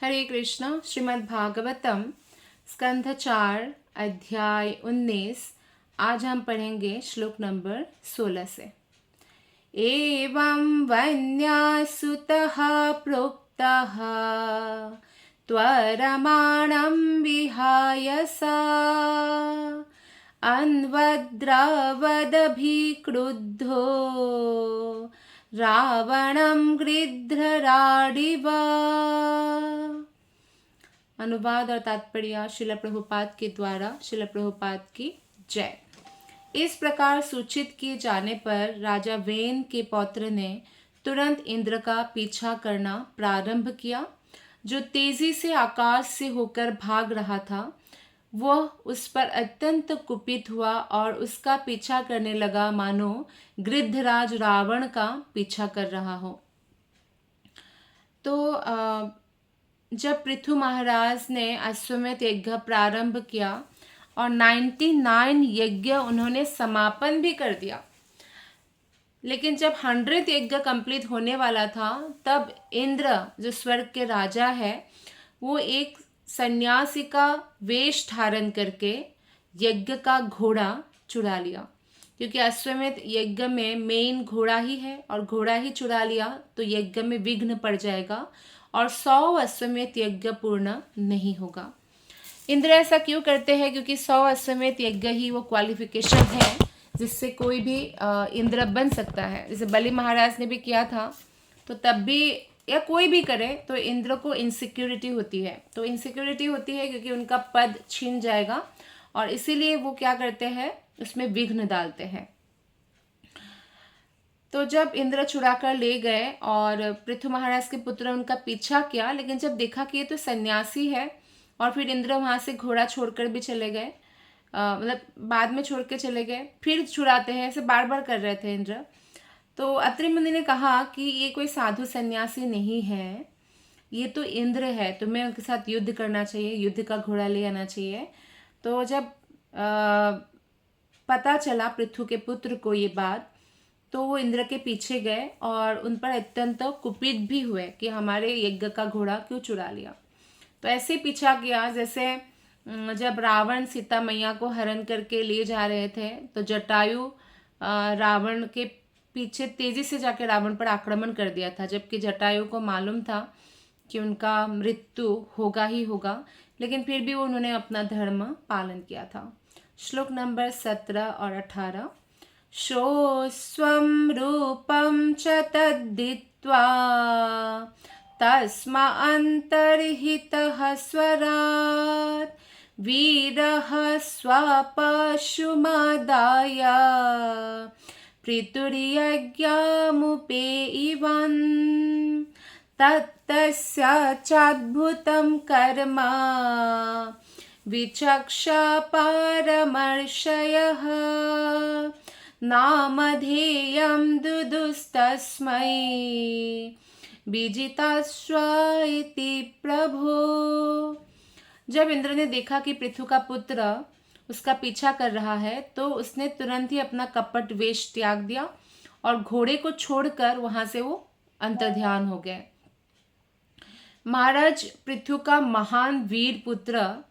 हरे कृष्णा। श्रीमद् भागवतम स्कंध 4 अध्याय 19। आज हम पढ़ेंगे श्लोक नंबर 16 से। एवं वन्यासुतः प्रोक्तः त्वरमाणं विहाय सा अन्वद्रावदभिक्रुद्धो रावणं गृध्रराडिव। अनुवाद और तात्पर्य शिल प्रभुपाद के द्वारा। शिल प्रभुपाद की जय। इस प्रकार सूचित किए जाने पर राजा वेन के पौत्र ने तुरंत इंद्र का पीछा करना प्रारंभ किया, जो तेजी से आकाश से होकर भाग रहा था। वह उस पर अत्यंत कुपित हुआ और उसका पीछा करने लगा, मानो गृद्धराज रावण का पीछा कर रहा हो। तो जब पृथु महाराज ने अश्वमेध यज्ञ प्रारंभ किया और 99 यज्ञ उन्होंने समापन भी कर दिया, लेकिन जब 100th यज्ञ कंप्लीट होने वाला था, तब इंद्र जो स्वर्ग के राजा है, वो एक सन्यासी का वेश धारण करके यज्ञ का घोड़ा चुरा लिया। क्योंकि अश्वमेध यज्ञ में मेन घोड़ा ही है और घोड़ा ही चुरा लिया तो यज्ञ में विघ्न पड़ जाएगा और 100 अश्वमेध यज्ञ पूर्ण नहीं होगा। इंद्र ऐसा क्यों करते हैं? क्योंकि 100 अश्वमेध यज्ञ ही वो क्वालिफिकेशन है जिससे कोई भी इंद्र बन सकता है। जैसे बलि महाराज ने भी किया था, तो तब भी या कोई भी करे तो इंद्र को इनसिक्योरिटी होती है। तो इनसिक्योरिटी होती है क्योंकि उनका पद छीन जाएगा और इसीलिए वो क्या करते हैं, उसमें विघ्न डालते हैं। तो जब इंद्र चुरा कर ले गए और पृथु महाराज के पुत्र उनका पीछा किया, लेकिन जब देखा कि ये तो सन्यासी है, और फिर इंद्र वहाँ से घोड़ा छोड़कर भी चले गए, मतलब बाद में छोड़ के चले गए, फिर छुड़ाते हैं, ऐसे बार बार कर रहे थे इंद्र। तो अत्रि मुनि ने कहा कि ये कोई साधु सन्यासी नहीं है, ये तो इंद्र है, तुम्हें उनके साथ युद्ध करना चाहिए, युद्ध का घोड़ा ले आना चाहिए। तो जब पता चला पृथु के पुत्र को ये बात, तो वो इंद्र के पीछे गए और उन पर अत्यंत कुपित भी हुए कि हमारे यज्ञ का घोड़ा क्यों चुरा लिया। तो ऐसे पीछा किया जैसे जब रावण सीता मैया को हरण करके ले जा रहे थे, तो जटायु रावण के पीछे तेजी से जाके रावण पर आक्रमण कर दिया था, जबकि जटायु को मालूम था कि उनका मृत्यु होगा ही होगा, लेकिन फिर भी उन्होंने अपना धर्म पालन किया था। श्लोक नंबर 17 और 18। शोस्वं रूपं च तद्दित्वा तस्मान्तर्हितः स्वरात् वीरः स्वपशुमादाय पृतुर्यज्ञमुपेयिवन् तत्तस्य चाद्भुतं कर्म विचक्षा परमर्षयः नामधेयं दुदुस्तस्मै विजिताश्व इति प्रभो। जब इंद्र ने देखा कि पृथु का पुत्र उसका पीछा कर रहा है, तो उसने तुरंत ही अपना कपट वेश त्याग दिया और घोड़े को छोड़कर वहां से वो अंतर्ध्यान हो गए। महाराज पृथु का महान वीर पुत्र,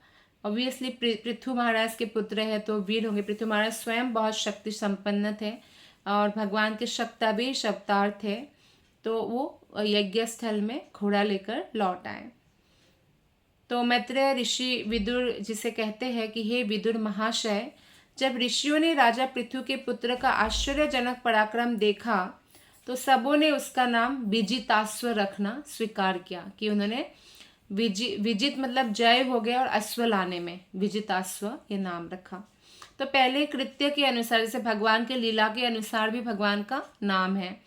ऑब्वियसली पृथु महाराज के पुत्र है तो वीर होंगे। पृथु महाराज स्वयं बहुत शक्ति संपन्न थे और भगवान के शक्तावेश अवतार थे, तो वो यज्ञ स्थल में घोड़ा लेकर लौट आए। तो मैत्रेय ऋषि विदुर जिसे कहते हैं कि हे विदुर महाशय, जब ऋषियों ने राजा पृथु के पुत्र का आश्चर्यजनक पराक्रम देखा, तो सबों ने उसका नाम विजिताश्व रखना स्वीकार किया कि उन्होंने विजित मतलब जय हो गया और अश्व लाने में विजिताश्व ये नाम रखा। तो पहले कृत्य के अनुसार, जैसे भगवान के लीला के अनुसार भी भगवान का नाम है।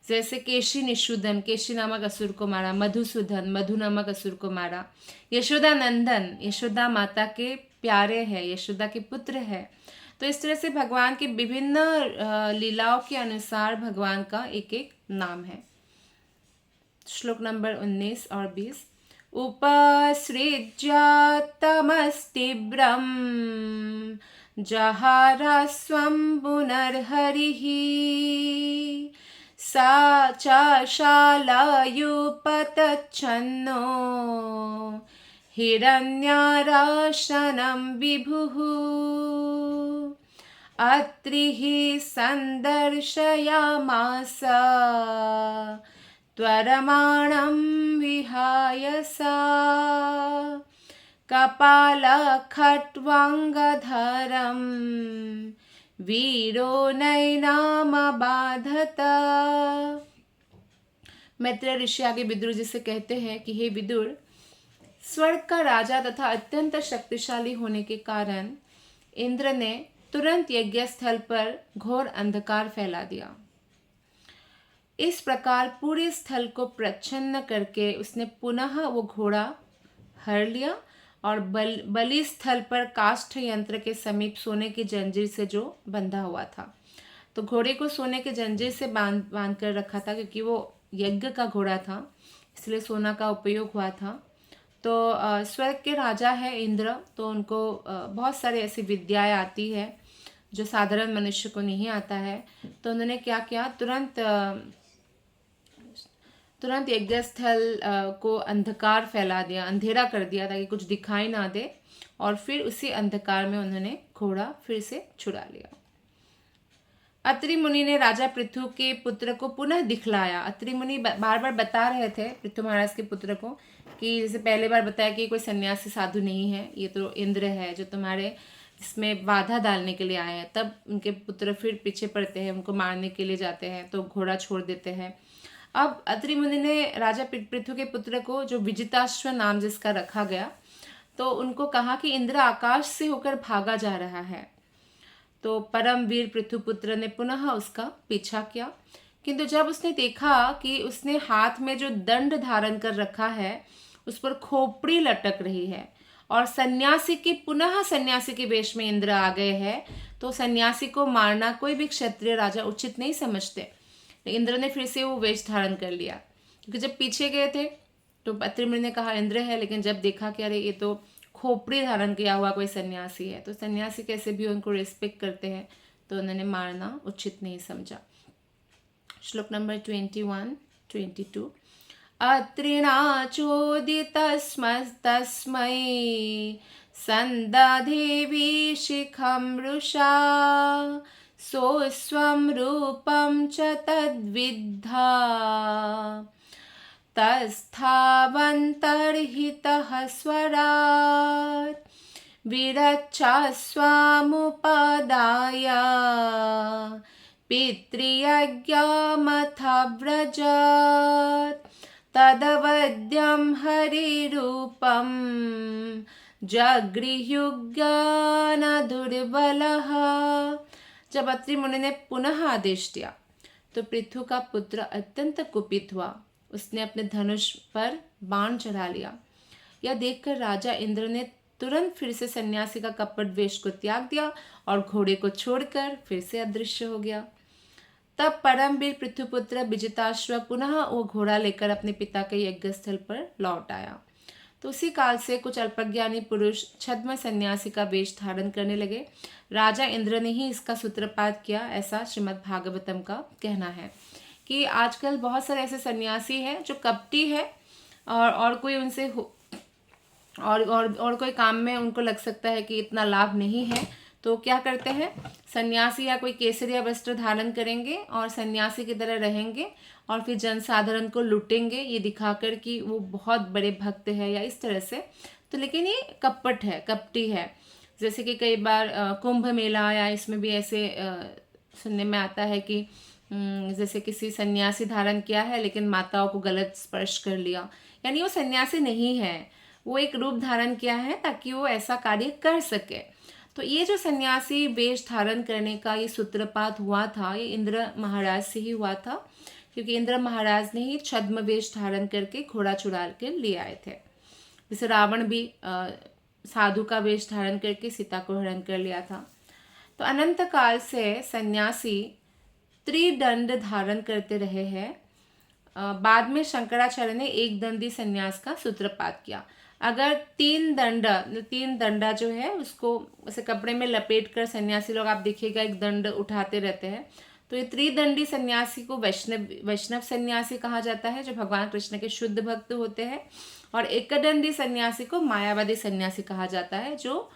जैसे केशी निषुदन, केशी नामक असुर को मारा, मधुसूदन, मधु नामक असुर को मारा, यशोदा नंदन, यशोदा माता के प्यारे है, यशोदा के पुत्र है। तो इस तरह से भगवान के विभिन्न लीलाओं के अनुसार भगवान का एक एक नाम है। श्लोक नंबर 19 और 20। उपसृज्य तमस्तीव्रं जहारास्वं पुनर्हरिः सा च शालायुपतच्छन्नो हिरण्याराशनं विभुः अत्रिः सन्दर्शयामास त्वरमाणं विहाय सा कपालखट्वाङ्गधरं वीरो नैनामबाधत। मैत्रेय ऋषि आगे विदुर जी से कहते हैं कि हे विदुर, स्वर्ग का राजा तथा अत्यंत शक्तिशाली होने के कारण इंद्र ने तुरंत यज्ञ स्थल पर घोर अंधकार फैला दिया। इस प्रकार पूरे स्थल को प्रच्छन्न करके उसने पुनः वो घोड़ा हर लिया और बलि स्थल पर काष्ठ यंत्र के समीप सोने की जंजीर से जो बंधा हुआ था। तो घोड़े को सोने के जंजीर से बांध कर रखा था, क्योंकि वो यज्ञ का घोड़ा था, इसलिए सोना का उपयोग हुआ था। तो स्वर्ग के राजा है इंद्र, तो उनको बहुत सारे ऐसी विद्याएं आती है जो साधारण मनुष्य को नहीं आता है। तो उन्होंने क्या किया, तुरंत यज्ञ स्थल को अंधकार फैला दिया, अंधेरा कर दिया ताकि कुछ दिखाई ना दे, और फिर उसी अंधकार में उन्होंने घोड़ा फिर से छुड़ा लिया। अत्रि मुनि ने राजा पृथु के पुत्र को पुनः दिखलाया। अत्रि मुनि बार बार बता रहे थे पृथु महाराज के पुत्र को कि जैसे पहले बार बताया कि कोई सन्यासी साधु नहीं है, ये तो इंद्र है जो तुम्हारे इसमें बाधा डालने के लिए आए हैं। तब उनके पुत्र फिर पीछे पड़ते हैं, उनको मारने के लिए जाते हैं, तो घोड़ा छोड़ देते हैं। अब अत्रि मुनि ने राजा पृथु के पुत्र को, जो विजिताश्व नाम जिसका रखा गया, तो उनको कहा कि इंद्र आकाश से होकर भागा जा रहा है। तो परम वीर पृथुपुत्र ने पुनः उसका पीछा किया, किंतु जब उसने देखा कि उसने हाथ में जो दंड धारण कर रखा है उस पर खोपड़ी लटक रही है और सन्यासी के वेश में इंद्र आ गए हैं, तो सन्यासी को मारना कोई भी क्षत्रिय राजा उचित नहीं समझते। इंद्र ने फिर से वो वेश धारण कर लिया, क्योंकि जब पीछे गए थे तो अत्रि मुनि ने कहा इंद्र है, लेकिन जब देखा कि अरे ये तो खोपड़ी धारण किया हुआ कोई सन्यासी है, तो सन्यासी कैसे भी उनको रिस्पेक्ट करते हैं, तो उन्होंने मारना उचित नहीं समझा। श्लोक नंबर 21-22। अत्रिणा चोदितस्मै संदधे शिखं रुषा सोऽस्वं रूपं च तद्विद्धा तस्थावन्तर्हितः स्वरात् विरच्चास्वामुपदाय पितृयज्ञमथव्रजत् तदवद्यं हरिरूपं जगृह्युज्ञानदुर्बलः। जब अत्रि मुनि ने पुनः आदेश दिया तो पृथु का पुत्र अत्यंत कुपित हुआ। उसने अपने धनुष पर बाण चढ़ा लिया। यह देखकर राजा इंद्र ने तुरंत फिर से सन्यासी का कपट वेश को त्याग दिया और घोड़े को छोड़कर फिर से अदृश्य हो गया। तब परमवीर पृथुपुत्र विजिताश्व पुनः वो घोड़ा लेकर अपने पिता के यज्ञ स्थल पर लौट आया। तो उसी काल से कुछ अल्पज्ञानी पुरुष छद्म सन्यासी का वेश धारण करने लगे। राजा इंद्र ने ही इसका सूत्रपात किया, ऐसा श्रीमद् भागवतम का कहना है कि आजकल बहुत सारे ऐसे सन्यासी हैं जो कपटी है और कोई उनसे और कोई काम में उनको लग सकता है कि इतना लाभ नहीं है, तो क्या करते हैं, सन्यासी या कोई केसरिया वस्त्र धारण करेंगे और सन्यासी की तरह रहेंगे और फिर जनसाधारण को लूटेंगे, ये दिखाकर कि वो बहुत बड़े भक्त है या इस तरह से। तो लेकिन ये कपट है, कपटी है। जैसे कि कई बार कुंभ मेला या इसमें भी ऐसे सुनने में आता है कि जैसे किसी सन्यासी धारण किया है लेकिन माताओं को गलत स्पर्श कर लिया, यानी वो सन्यासी नहीं है, वो एक रूप धारण किया है ताकि वो ऐसा कार्य कर सके। तो ये जो सन्यासी वेश धारण करने का ये सूत्रपात हुआ था, ये इंद्र महाराज से ही हुआ था, क्योंकि इंद्र महाराज ने ही छद्म वेश धारण करके घोड़ा चुरा के ले आए थे। जैसे रावण भी साधु का वेश धारण करके सीता को हरण कर लिया था। तो अनंत काल से सन्यासी त्रिदंड धारण करते रहे हैं। बाद में शंकराचार्य ने एक दंडी संन्यास का सूत्रपात किया। अगर तीन दंडा जो है उसको ऐसे कपड़े में लपेट कर सन्यासी लोग, आप देखिएगा एक दंड उठाते रहते हैं, तो ये त्रिदंडी सन्यासी को वैष्णव सन्यासी कहा जाता है, जो भगवान कृष्ण के शुद्ध भक्त होते हैं। और एकदंडी सन्यासी को मायावादी सन्यासी कहा जाता है, जो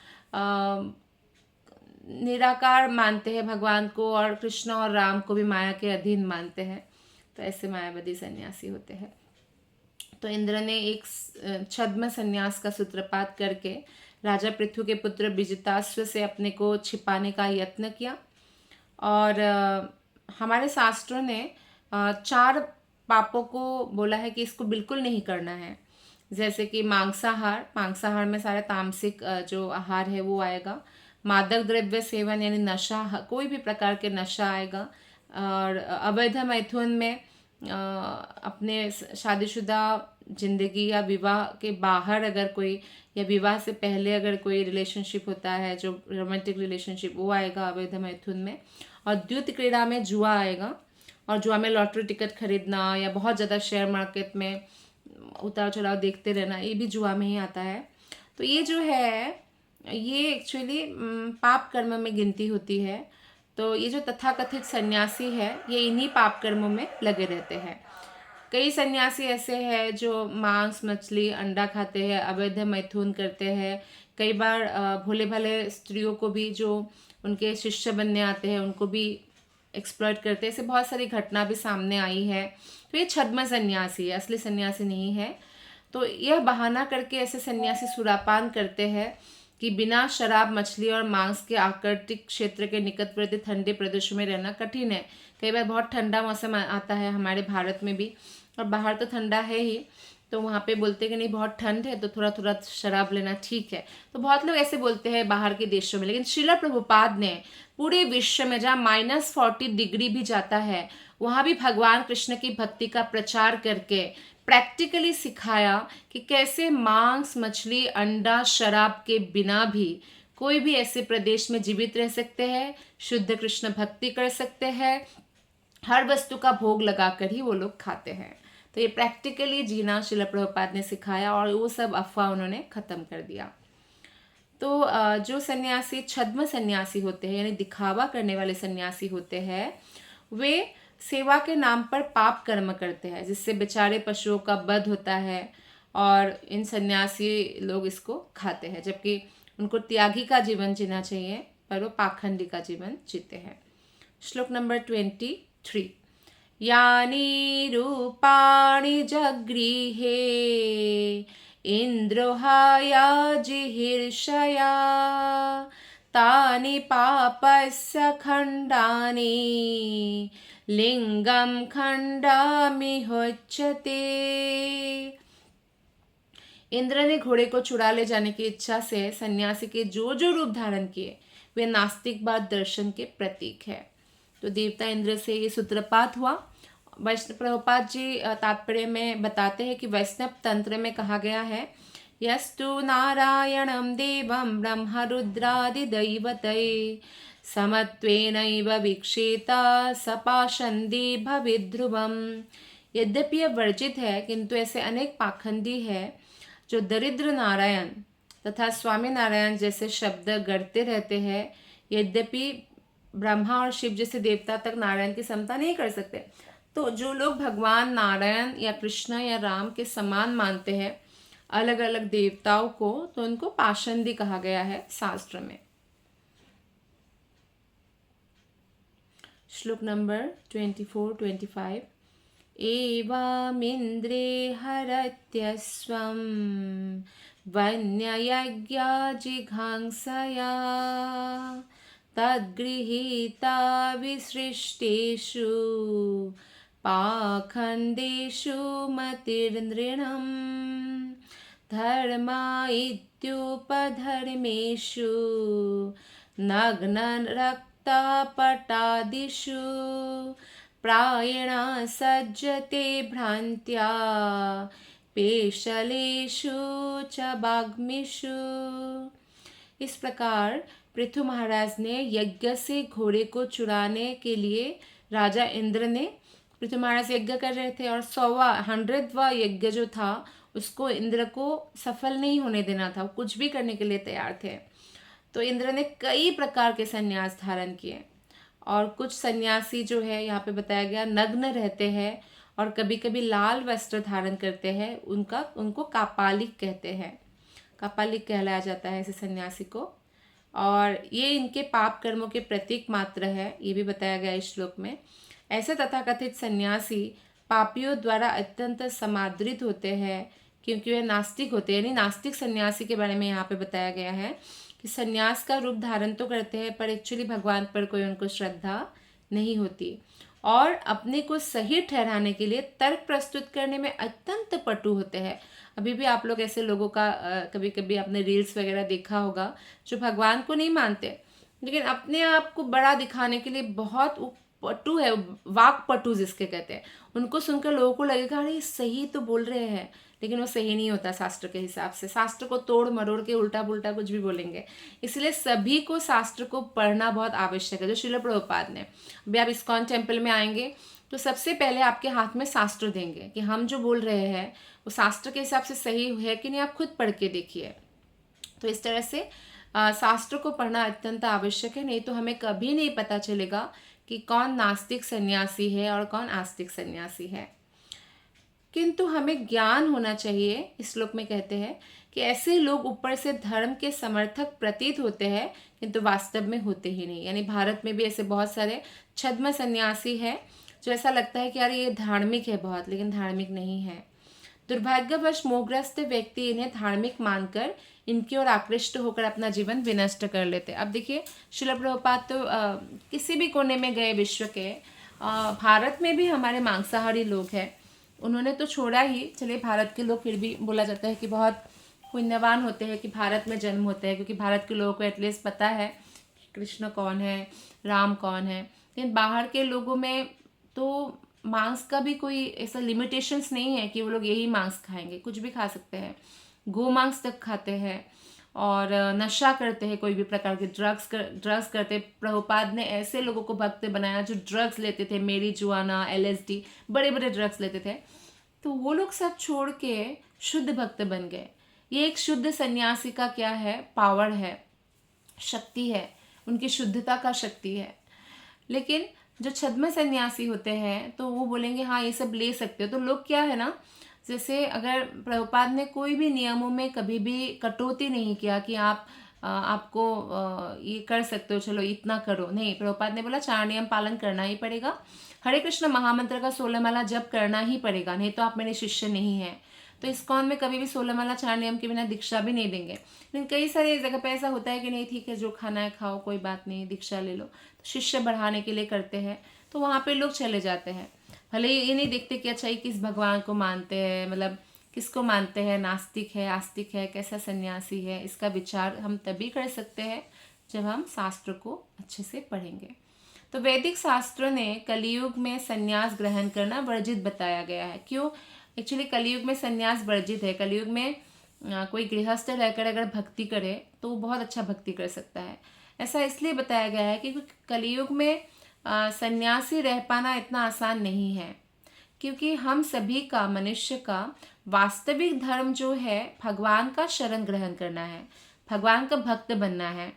निराकार मानते हैं भगवान को, और कृष्ण और राम को भी माया के अधीन मानते हैं। तो ऐसे मायावादी सन्यासी होते हैं। तो इंद्र ने एक छद्म सन्यास का सूत्रपात करके राजा पृथु के पुत्र विजिताश्व से अपने को छिपाने का यत्न किया। और हमारे शास्त्रों ने 4 पापों को बोला है कि इसको बिल्कुल नहीं करना है। जैसे कि मांसाहार में सारे तामसिक जो आहार है वो आएगा। मादक द्रव्य सेवन यानी नशा, कोई भी प्रकार के नशा आएगा। और अवैध मैथुन में अपने शादीशुदा जिंदगी या विवाह के बाहर अगर कोई, या विवाह से पहले अगर कोई रिलेशनशिप होता है, जो रोमांटिक रिलेशनशिप, वो आएगा अवैध मैथुन में। और द्यूत क्रीड़ा में जुआ आएगा, और जुआ में लॉटरी टिकट खरीदना या बहुत ज़्यादा शेयर मार्केट में उतार चढ़ाव देखते रहना, ये भी जुआ में ही आता है। तो ये जो है ये एक्चुअली पाप कर्म में गिनती होती है। तो ये जो तथाकथित सन्यासी है ये इन्हीं पाप कर्मों में लगे रहते हैं। कई सन्यासी ऐसे हैं जो मांस, मछली, अंडा खाते हैं, अवैध मैथुन करते हैं। कई बार भोले भाले स्त्रियों को भी, जो उनके शिष्य बनने आते हैं, उनको भी एक्सप्लॉइट करते हैं। ऐसे बहुत सारी घटना भी सामने आई है। तो ये छद्म सन्यासी है, असली सन्यासी नहीं है। तो यह बहाना करके ऐसे सन्यासी सुरापान करते हैं कि बिना शराब, मछली और मांस के आकर्षित क्षेत्र के निकटवर्ती ठंडे प्रदेशों में रहना कठिन है। कई बार बहुत ठंडा मौसम आता है हमारे भारत में भी, और बाहर तो ठंडा है ही, तो वहाँ पे बोलते हैं कि नहीं बहुत ठंड है तो थोड़ा थोड़ा शराब लेना ठीक है। तो बहुत लोग ऐसे बोलते हैं बाहर के देशों में। लेकिन श्रील प्रभुपाद ने पूरे विश्व में जहाँ -40 डिग्री भी जाता है, वहाँ भी भगवान कृष्ण की भक्ति का प्रचार करके प्रैक्टिकली सिखाया कि कैसे मांस, मछली, अंडा, शराब के बिना भी कोई भी ऐसे प्रदेश में जीवित रह सकते हैं, शुद्ध कृष्ण भक्ति कर सकते हैं। हर वस्तु का भोग लगाकर ही वो लोग खाते हैं। तो ये प्रैक्टिकली जीना श्रील प्रभुपाद ने सिखाया, और वो सब अफवाह उन्होंने ख़त्म कर दिया। तो जो सन्यासी छद्म सन्यासी होते हैं, यानी दिखावा करने वाले सन्यासी होते हैं, वे सेवा के नाम पर पाप कर्म करते हैं, जिससे बेचारे पशुओं का वध होता है, और इन सन्यासी लोग इसको खाते हैं। जबकि उनको त्यागी का जीवन जीना चाहिए, पर वो पाखंडी का जीवन जीते हैं। श्लोक नंबर 23। यानी रूपाणि जगृहे इंद्रोहाया जिहीर्षया तानि पापस्य खंडानि लिंगम खंडामि होच्यते। इंद्र ने घोड़े को चुरा ले जाने की इच्छा से सन्यासी के जो जो रूप धारण किए वे नास्तिकवाद दर्शन के प्रतीक है। तो देवता इंद्र से ये सूत्रपात हुआ। वैष्णव प्रभुपाद जी तात्पर्य में बताते हैं कि वैष्णव तंत्र में कहा गया है, यस्तु नारायणं देवं ब्रह्म रुद्रादि दैवतये समत्वेनैव वीक्षेता सपाशंदी भविध्रुवम। यद्यपि यह वर्जित है, किंतु ऐसे अनेक पाखंडी है जो दरिद्र नारायण तथा स्वामी नारायण जैसे शब्द गढ़ते रहते हैं। यद्यपि ब्रह्मा और शिव जैसे देवता तक नारायण की समता नहीं कर सकते। तो जो लोग भगवान नारायण या कृष्ण या राम के समान मानते हैं अलग अलग देवताओं को, तो उनको पाषंडी कहा गया है शास्त्र में। श्लोक नंबर 24-25। एवमिन्द्रे हरत्यस्वं वन्ययज्ञा जिघांसया तद्गृहीता विसृष्टेषु पाखंडेषु मतिर्नृणम् धर्मा इत्युपधर्मेषु नग्नरक्तपटादिषु प्रायणा सज्जते भ्रांत्या पेशलेषु च बाग्मिषु। इस प्रकार पृथु महाराज ने यज्ञ से घोड़े को चुराने के लिए राजा इंद्र ने, पृथु महाराज यज्ञ कर रहे थे और 100वां यज्ञ जो था उसको इंद्र को सफल नहीं होने देना था, कुछ भी करने के लिए तैयार थे। तो इंद्र ने कई प्रकार के संन्यास धारण किए और कुछ सन्यासी जो है यहाँ पे बताया गया नग्न रहते हैं और कभी कभी लाल वस्त्र धारण करते हैं, उनको कापालिक कहते हैं। कापालिक कहलाया जाता है ऐसे सन्यासी को। और ये इनके पाप कर्मों के प्रतीक मात्र है, ये भी बताया गया इस श्लोक में। ऐसे तथाकथित सन्यासी पापियों द्वारा अत्यंत समादृत होते हैं क्योंकि वे नास्तिक होते हैं। यानी नास्तिक सन्यासी के बारे में यहाँ पे बताया गया है कि सन्यास का रूप धारण तो करते हैं पर एक्चुअली भगवान पर कोई उनको श्रद्धा नहीं होती, और अपने को सही ठहराने के लिए तर्क प्रस्तुत करने में अत्यंत पटु होते हैं। अभी भी आप लोग ऐसे लोगों का कभी कभी आपने रील्स वगैरह देखा होगा जो भगवान को नहीं मानते लेकिन अपने आप को बड़ा दिखाने के लिए बहुत पटु है, वाक पटु जिसके कहते हैं। उनको सुनकर लोगों को लगेगा अरे सही तो बोल रहे हैं, लेकिन वो सही नहीं होता शास्त्र के हिसाब से। शास्त्र को तोड़ मरोड़ के उल्टा पुल्टा कुछ भी बोलेंगे। इसलिए सभी को शास्त्र को पढ़ना बहुत आवश्यक है। जो श्रील प्रभुपाद ने, अभी आप इस्कॉन टेम्पल में आएंगे तो सबसे पहले आपके हाथ में शास्त्र देंगे कि हम जो बोल रहे हैं वो शास्त्र के हिसाब से सही है कि नहीं, आप खुद पढ़ के देखिए। तो इस तरह से शास्त्र को पढ़ना अत्यंत आवश्यक है, नहीं तो हमें कभी नहीं पता चलेगा कि कौन नास्तिक सन्यासी है और कौन आस्तिक सन्यासी है। किंतु हमें ज्ञान होना चाहिए। इस श्लोक में कहते हैं कि ऐसे लोग ऊपर से धर्म के समर्थक प्रतीत होते हैं किंतु वास्तव में होते ही नहीं। यानी भारत में भी ऐसे बहुत सारे छद्म सन्यासी हैं जो ऐसा लगता है कि यार ये धार्मिक है बहुत, लेकिन धार्मिक नहीं है। दुर्भाग्यवश मोहग्रस्त व्यक्ति इन्हें धार्मिक मानकर इनकी ओर आकृष्ट होकर अपना जीवन विनष्ट कर लेते। अब देखिए श्रील प्रभुपाद तो किसी भी कोने में गए विश्व के, भारत में भी हमारे मांसाहारी लोग हैं, उन्होंने तो छोड़ा ही। चलिए भारत के लोग फिर भी बोला जाता है कि बहुत पुण्यवान होते हैं कि भारत में जन्म होते हैं, क्योंकि भारत के लोगों को एटलीस्ट पता है कि कृष्ण कौन है, राम कौन है। लेकिन बाहर के लोगों में तो मांस का भी कोई ऐसा लिमिटेशंस नहीं है कि वो लोग यही मांस खाएंगे, कुछ भी खा सकते हैं। गो मांस तक खाते हैं और नशा करते हैं, कोई भी प्रकार के ड्रग्स करते। प्रभुपाद ने ऐसे लोगों को भक्त बनाया जो ड्रग्स लेते थे, मेरीजुआना, LSD, बड़े बड़े ड्रग्स लेते थे। तो वो लोग सब छोड़ के शुद्ध भक्त बन गए। ये एक शुद्ध सन्यासी का क्या है, पावर है, शक्ति है, उनकी शुद्धता का शक्ति है। लेकिन जो छद्म सन्यासी होते हैं तो वो बोलेंगे हाँ ये सब ले सकते हो। तो लोग क्या है ना, जैसे अगर प्रभुपाद ने कोई भी नियमों में कभी भी कटौती नहीं किया कि आपको ये कर सकते हो, चलो इतना करो, नहीं। प्रभुपाद ने बोला 4 नियम पालन करना ही पड़ेगा। हरे कृष्ण महामंत्र का 16 माला जप करना ही पड़ेगा, नहीं तो आप मेरे शिष्य नहीं हैं। तो इस्कॉन में कभी भी 16 माला 4 नियम के बिना दीक्षा भी नहीं देंगे। लेकिन कई सारी जगह पे ऐसा होता है कि नहीं ठीक है जो खाना है खाओ, कोई बात नहीं, दीक्षा ले लो। तो शिष्य बढ़ाने के लिए करते हैं, तो वहाँ पे लोग चले जाते हैं। भले ये नहीं देखते कि अच्छा ये किस भगवान को मानते हैं, मतलब किसको मानते हैं, नास्तिक है, आस्तिक है, कैसा सन्यासी है। इसका विचार हम तभी कर सकते हैं जब हम शास्त्र को अच्छे से पढ़ेंगे। तो वैदिक शास्त्रों ने कलियुग में संन्यास ग्रहण करना वर्जित बताया गया है। क्यों? एक्चुअली कलियुग में संन्यास वर्जित है। कलियुग में कोई गृहस्थ रहकर अगर भक्ति करे तो वो बहुत अच्छा भक्ति कर सकता है। ऐसा इसलिए बताया गया है कि कलियुग में सन्यासी रह पाना इतना आसान नहीं है, क्योंकि हम सभी का, मनुष्य का वास्तविक धर्म जो है भगवान का शरण ग्रहण करना है, भगवान का भक्त बनना है।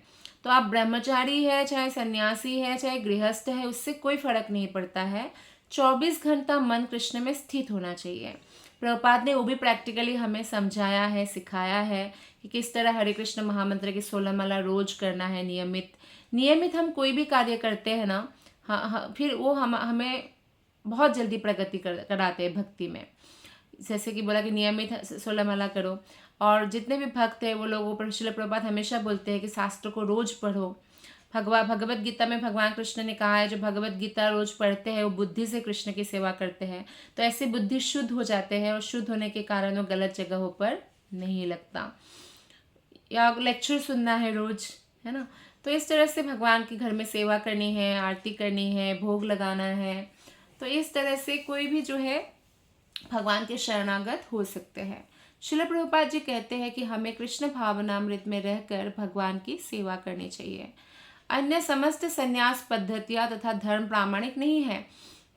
तो आप ब्रह्मचारी है, चाहे सन्यासी है, चाहे गृहस्थ है, उससे कोई फर्क नहीं पड़ता है। 24 घंटा मन कृष्ण में स्थित होना चाहिए। प्रभुपाद ने वो भी प्रैक्टिकली हमें समझाया है, सिखाया है कि किस तरह हरे कृष्ण महामंत्र की 16 माला रोज करना है। नियमित हम कोई भी कार्य करते हैं ना, हाँ, फिर वो हमें बहुत जल्दी प्रगति कराते हैं भक्ति में। जैसे कि बोला कि नियमित 16 माला करो। और जितने भी भक्त हैं वो लोगों पर श्रील प्रभुपाद हमेशा बोलते हैं कि शास्त्र को रोज पढ़ो। भगवत गीता में भगवान कृष्ण ने कहा है जो भगवत गीता रोज पढ़ते हैं वो बुद्धि से कृष्ण की सेवा करते हैं। तो ऐसे बुद्धि शुद्ध हो जाते हैं और शुद्ध होने के कारण वो गलत जगहों पर नहीं लगता। या लेक्चर सुनना है रोज, है ना। तो इस तरह से भगवान के घर में सेवा करनी है, आरती करनी है, भोग लगाना है। तो इस तरह से कोई भी जो है भगवान के शरणागत हो सकते हैं। श्रील प्रभुपाद जी कहते हैं कि हमें कृष्ण भावनामृत में रहकर भगवान की सेवा करनी चाहिए। अन्य समस्त संन्यास पद्धतियाँ तथा धर्म प्रामाणिक नहीं है।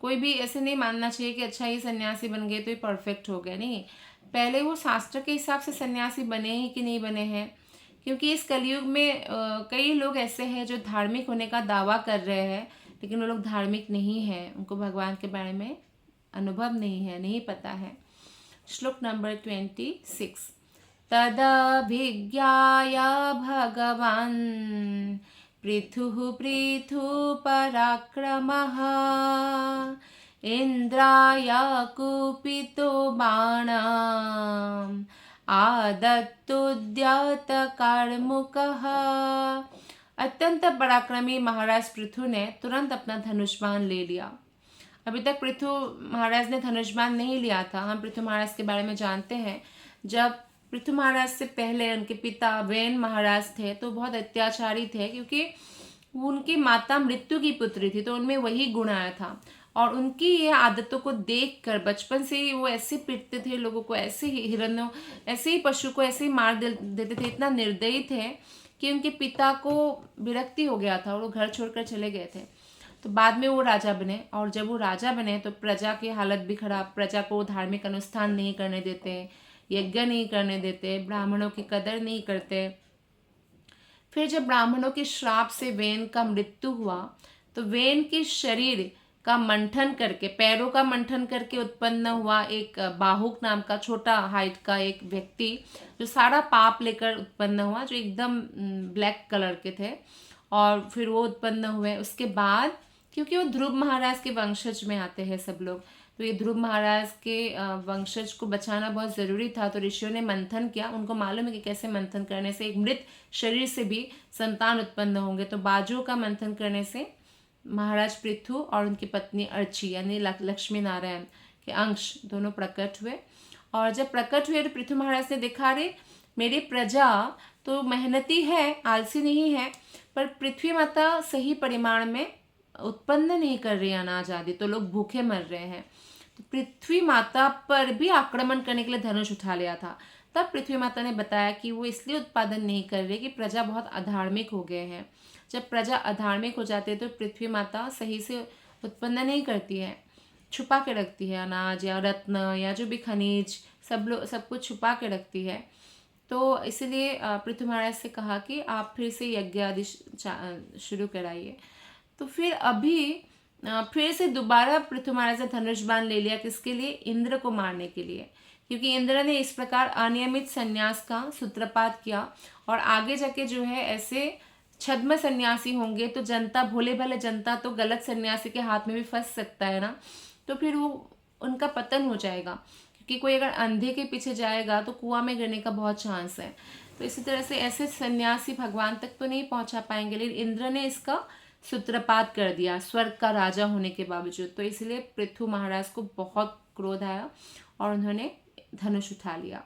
कोई भी ऐसे नहीं मानना चाहिए कि अच्छा ये सन्यासी बन गए तो ये परफेक्ट हो गया। नहीं, पहले वो शास्त्र के हिसाब से सन्यासी बने ही कि नहीं बने हैं। क्योंकि इस कलयुग में कई लोग ऐसे हैं जो धार्मिक होने का दावा कर रहे हैं लेकिन वो लोग धार्मिक नहीं हैं, उनको भगवान के बारे में अनुभव नहीं है, नहीं पता है। श्लोक नंबर 26। तदभिज्ञाय भगवान् पृथुः पराक्रमः इंद्राय कुपितो बाणम् आदत्तुद्यतकार्मुकः। अत्यंत पराक्रमी महाराज पृथु ने तुरंत अपना धनुष बाण ले लिया। अभी तक पृथु महाराज ने धनुष बाण नहीं लिया था। हम पृथु महाराज के बारे में जानते हैं, जब पृथु महाराज से पहले उनके पिता वेन महाराज थे तो बहुत अत्याचारी थे, क्योंकि उनकी माता मृत्यु की पुत्री थी, तो उनमें वही गुण आया था। और उनकी ये आदतों को देखकर बचपन से ही वो ऐसे पीटते थे लोगों को, ऐसे ही हिरणों, ऐसे ही पशु को ऐसे ही मार देते थे, इतना निर्दयी थे कि उनके पिता को विरक्ति हो गया था और वो घर छोड़कर चले गए थे। तो बाद में वो राजा बने, और जब वो राजा बने तो प्रजा की हालत भी खराब, प्रजा को धार्मिक अनुष्ठान नहीं करने देते, यज्ञ नहीं करने देते, ब्राह्मणों की कदर नहीं करते। फिर जब ब्राह्मणों के श्राप से वेन का मृत्यु हुआ तो वेन के शरीर का मंथन करके, पैरों का मंथन करके उत्पन्न हुआ एक बाहुक नाम का छोटा हाइट का एक व्यक्ति, जो सारा पाप लेकर उत्पन्न हुआ, जो एकदम ब्लैक कलर के थे। और फिर वो उत्पन्न हुए। उसके बाद क्योंकि वो ध्रुव महाराज के वंशज में आते हैं सब लोग, तो ये ध्रुव महाराज के वंशज को बचाना बहुत ज़रूरी था। तो ऋषियों ने मंथन किया, उनको मालूम है कि कैसे मंथन करने से एक मृत शरीर से भी संतान उत्पन्न होंगे। तो बाजुओं का मंथन करने से महाराज पृथु और उनकी पत्नी अर्ची यानी लक्ष्मी नारायण के अंश दोनों प्रकट हुए। और जब प्रकट हुए तो पृथु महाराज ने देखा, अरे मेरी प्रजा तो मेहनती है, आलसी नहीं है, पर पृथ्वी माता सही परिमाण में उत्पन्न नहीं कर रही अनाज आदि, तो लोग भूखे मर रहे हैं। तो पृथ्वी माता पर भी आक्रमण करने के लिए धनुष उठा लिया था। तब पृथ्वी माता ने बताया कि वो इसलिए उत्पादन नहीं कर रही कि प्रजा बहुत अधार्मिक हो गए हैं। जब प्रजा अधार्मिक हो जाती है तो पृथ्वी माता सही से उत्पन्न नहीं करती है, छुपा के रखती है, अनाज या रत्न या जो भी खनिज सब कुछ छुपा के रखती है। तो इसलिए पृथ्वी महाराज से कहा कि आप फिर से यज्ञ आदि शुरू कराइए। तो फिर अभी फिर से दोबारा पृथ्वी महाराज ने धनुष बाण ले लिया, किसके लिए? इंद्र को मारने के लिए, क्योंकि इंद्र ने इस प्रकार अनियमित संन्यास का सूत्रपात किया। और आगे जाके जो है ऐसे छद्म सन्यासी होंगे तो जनता, भोले भाले जनता तो गलत सन्यासी के हाथ में भी फंस सकता है ना, तो फिर वो उनका पतन हो जाएगा। क्योंकि कोई अगर अंधे के पीछे जाएगा तो कुआं में गिरने का बहुत चांस है। तो इसी तरह से ऐसे सन्यासी भगवान तक तो नहीं पहुंचा पाएंगे, लेकिन इंद्र ने इसका सूत्रपात कर दिया स्वर्ग का राजा होने के बावजूद। तो इसलिए पृथु महाराज को बहुत क्रोध आया और उन्होंने धनुष उठा लिया।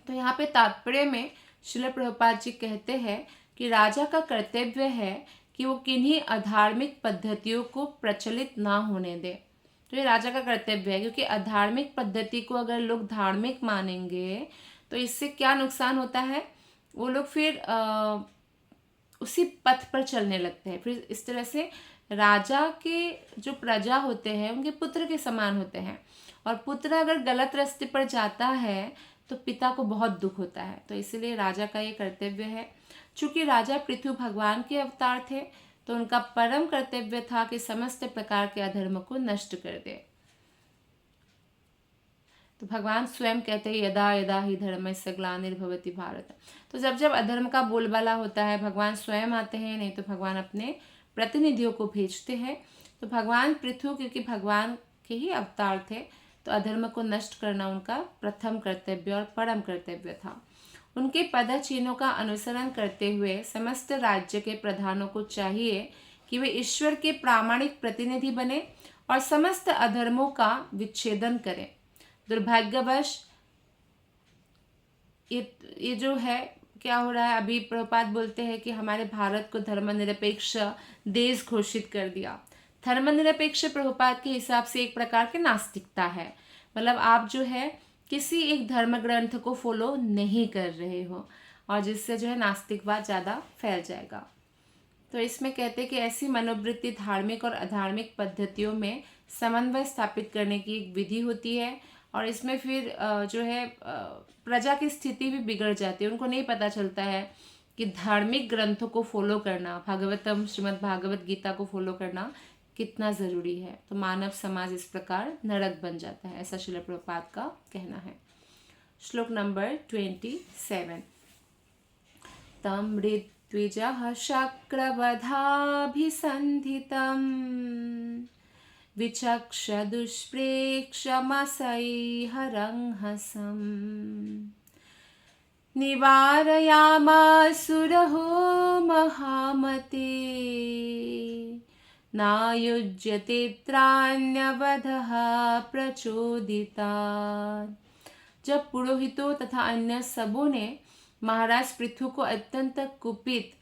तो यहाँ पे तात्पर्य में श्रील प्रभुपाद जी कहते हैं कि राजा का कर्तव्य है कि वो किन्हीं अधार्मिक पद्धतियों को प्रचलित ना होने दे। तो ये राजा का कर्तव्य है, क्योंकि अधार्मिक पद्धति को अगर लोग धार्मिक मानेंगे तो इससे क्या नुकसान होता है, वो लोग फिर उसी पथ पर चलने लगते हैं। फिर इस तरह से राजा के जो प्रजा होते हैं उनके पुत्र के समान होते हैं, और पुत्र अगर गलत रास्ते पर जाता है तो पिता को बहुत दुख होता है। तो इसलिए राजा का ये कर्तव्य है। चूंकि राजा पृथु भगवान के अवतार थे तो उनका परम कर्तव्य था कि समस्त प्रकार के अधर्म को नष्ट कर दे। तो भगवान स्वयं कहते हैं यदा यदा ही धर्मस्य ग्लानिर्भवति भारत। तो जब जब अधर्म का बोलबाला होता है भगवान स्वयं आते हैं, नहीं तो भगवान अपने प्रतिनिधियों को भेजते हैं। तो भगवान पृथु क्योंकि भगवान के ही अवतार थे तो अधर्म को नष्ट करना उनका प्रथम कर्तव्य और परम कर्तव्य था। उनके पदचिन्हों का अनुसरण करते हुए समस्त राज्य के प्रधानों को चाहिए कि वे ईश्वर के प्रामाणिक प्रतिनिधि बने और समस्त अधर्मों का विच्छेदन करें। दुर्भाग्यवश ये जो है क्या हो रहा है, अभी प्रभुपाद बोलते हैं कि हमारे भारत को धर्मनिरपेक्ष देश घोषित कर दिया। धर्मनिरपेक्ष प्रभुपाद के हिसाब से एक प्रकार की नास्तिकता है, मतलब आप जो है किसी एक धर्म ग्रंथ को फॉलो नहीं कर रहे हो, और जिससे जो है नास्तिकवाद ज़्यादा फैल जाएगा। तो इसमें कहते हैं कि ऐसी मनोवृत्ति धार्मिक और अधार्मिक पद्धतियों में समन्वय स्थापित करने की एक विधि होती है, और इसमें फिर जो है प्रजा की स्थिति भी बिगड़ जाती है। उनको नहीं पता चलता है कि धार्मिक ग्रंथों को फॉलो करना, भागवतम श्रीमद् भागवत गीता को फॉलो करना कितना ज़रूरी है। तो मानव समाज इस प्रकार नरक बन जाता है, ऐसा श्रील प्रभुपाद का कहना है। श्लोक नंबर 27। तम ऋत्विजः शक्रवधाभिसन्धितं विचक्ष दुष्प्रेक्षमसैहरंहसम् निवारयामासुरहो महामते नायुज्यते त्राण्यवधः प्रचोदितात्। जब पुरोहितों तथा अन्य सबों ने महाराज पृथु को अत्यंत कुपित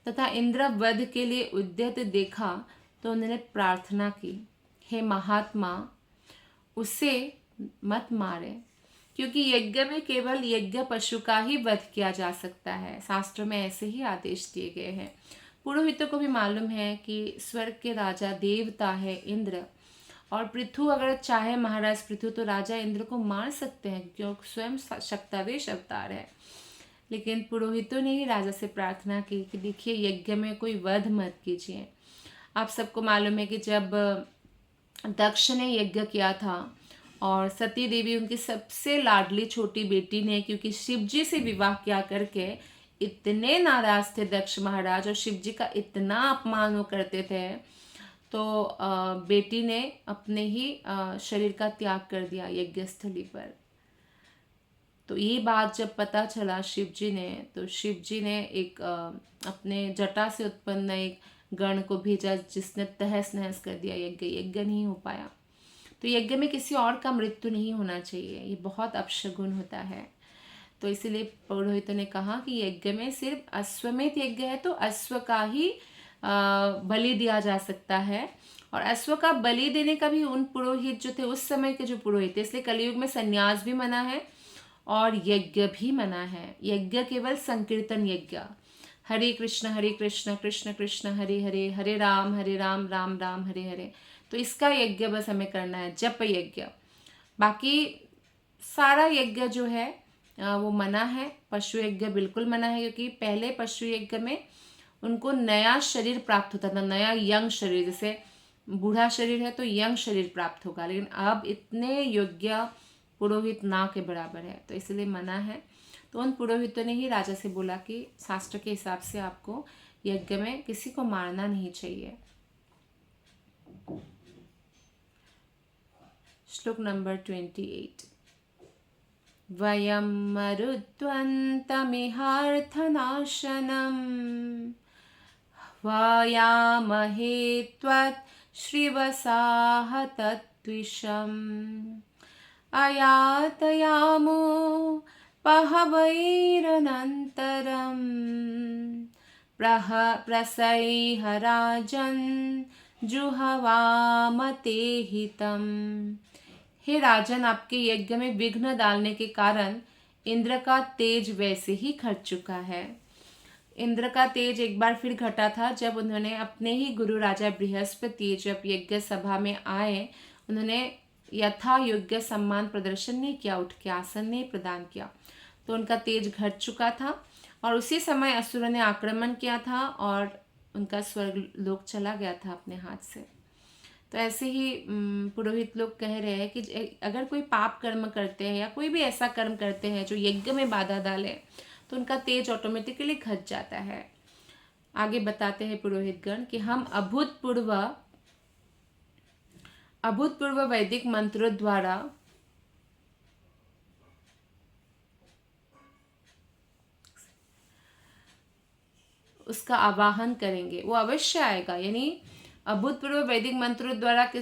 तथा इंद्रवध के लिए उद्यत देखा तो उन्होंने प्रार्थना की, हे महात्मा, उसे मत मारे, क्योंकि यज्ञ में केवल यज्ञ पशु का ही वध किया जा सकता है। शास्त्र में ऐसे ही आदेश दिए गए हैं। पुरोहितों को भी मालूम है कि स्वर्ग के राजा देवता है इंद्र, और पृथु अगर चाहे महाराज पृथु तो राजा इंद्र को मार सकते हैं, क्योंकि स्वयं शक्तावेश अवतार है। लेकिन पुरोहितों ने ही राजा से प्रार्थना की कि देखिए, यज्ञ में कोई वध मत कीजिए। आप सबको मालूम है कि जब दक्ष ने यज्ञ किया था और सती देवी उनकी सबसे लाडली छोटी बेटी ने, क्योंकि शिव जी से विवाह किया करके इतने नाराज थे दक्ष महाराज और शिव जी का इतना अपमान वो करते थे, तो बेटी ने अपने ही शरीर का त्याग कर दिया यज्ञस्थली पर। तो ये बात जब पता चला शिव जी ने, तो शिव जी ने एक अपने जटा से उत्पन्न एक गण को भेजा, जिसने तहस नहस कर दिया यज्ञ। यज्ञ नहीं हो पाया। तो यज्ञ में किसी और का मृत्यु नहीं होना चाहिए, ये बहुत अपशगुन होता है। तो इसीलिए पुरोहितों ने कहा कि यज्ञ में सिर्फ अश्वमेध यज्ञ है तो अश्व का ही बलि दिया जा सकता है, और अश्व का बलि देने का भी उन पुरोहित जो थे उस समय के जो पुरोहित थे, इसलिए कलयुग में संन्यास भी मना है और यज्ञ भी मना है। यज्ञ केवल संकीर्तन यज्ञ, हरे कृष्ण कृष्ण कृष्ण हरे हरे, हरे राम राम राम हरे हरे, तो इसका यज्ञ बस हमें करना है, जप यज्ञ। बाकी सारा यज्ञ जो है वो मना है। पशु यज्ञ बिल्कुल मना है, क्योंकि पहले पशु यज्ञ में उनको नया शरीर प्राप्त होता था, नया यंग शरीर। जैसे बूढ़ा शरीर है तो यंग शरीर प्राप्त होगा, लेकिन अब इतने योग्य पुरोहित ना के बराबर है, तो इसलिए मना है। तो उन पुरोहितों ने ही राजा से बोला कि शास्त्र के हिसाब से आपको यज्ञ में किसी को मारना नहीं चाहिए। श्लोक नंबर 28। वयं मरुत्वन्तमिहार्थनाशनम् वायामहे त्वत् श्रीवसाह तत्विषम् अयातयामो पहवैरनन्तरं प्रसैह राजन् जुहवामते हितम्। हे राजन, आपके यज्ञ में विघ्न डालने के कारण इंद्र का तेज वैसे ही घट चुका है। इंद्र का तेज एक बार फिर घटा था जब उन्होंने अपने ही गुरु राजा बृहस्पति जब यज्ञ सभा में आए, उन्होंने यथा योग्य सम्मान प्रदर्शन नहीं किया, उठ के आसन नहीं प्रदान किया, तो उनका तेज घट चुका था। और उसी समय असुरों ने आक्रमण किया था और उनका स्वर्ग लोक चला गया था अपने हाथ से। तो ऐसे ही पुरोहित लोग कह रहे हैं कि अगर कोई पाप कर्म करते हैं या कोई भी ऐसा कर्म करते हैं जो यज्ञ में बाधा डाले, तो उनका तेज ऑटोमेटिकली घट जाता है। आगे बताते हैं पुरोहितगण कि हम अभूतपूर्व वैदिक मंत्रों द्वारा उसका आवाहन करेंगे, वो अवश्य आएगा। यानी अभूतपूर्व वैदिक मंत्रों द्वारा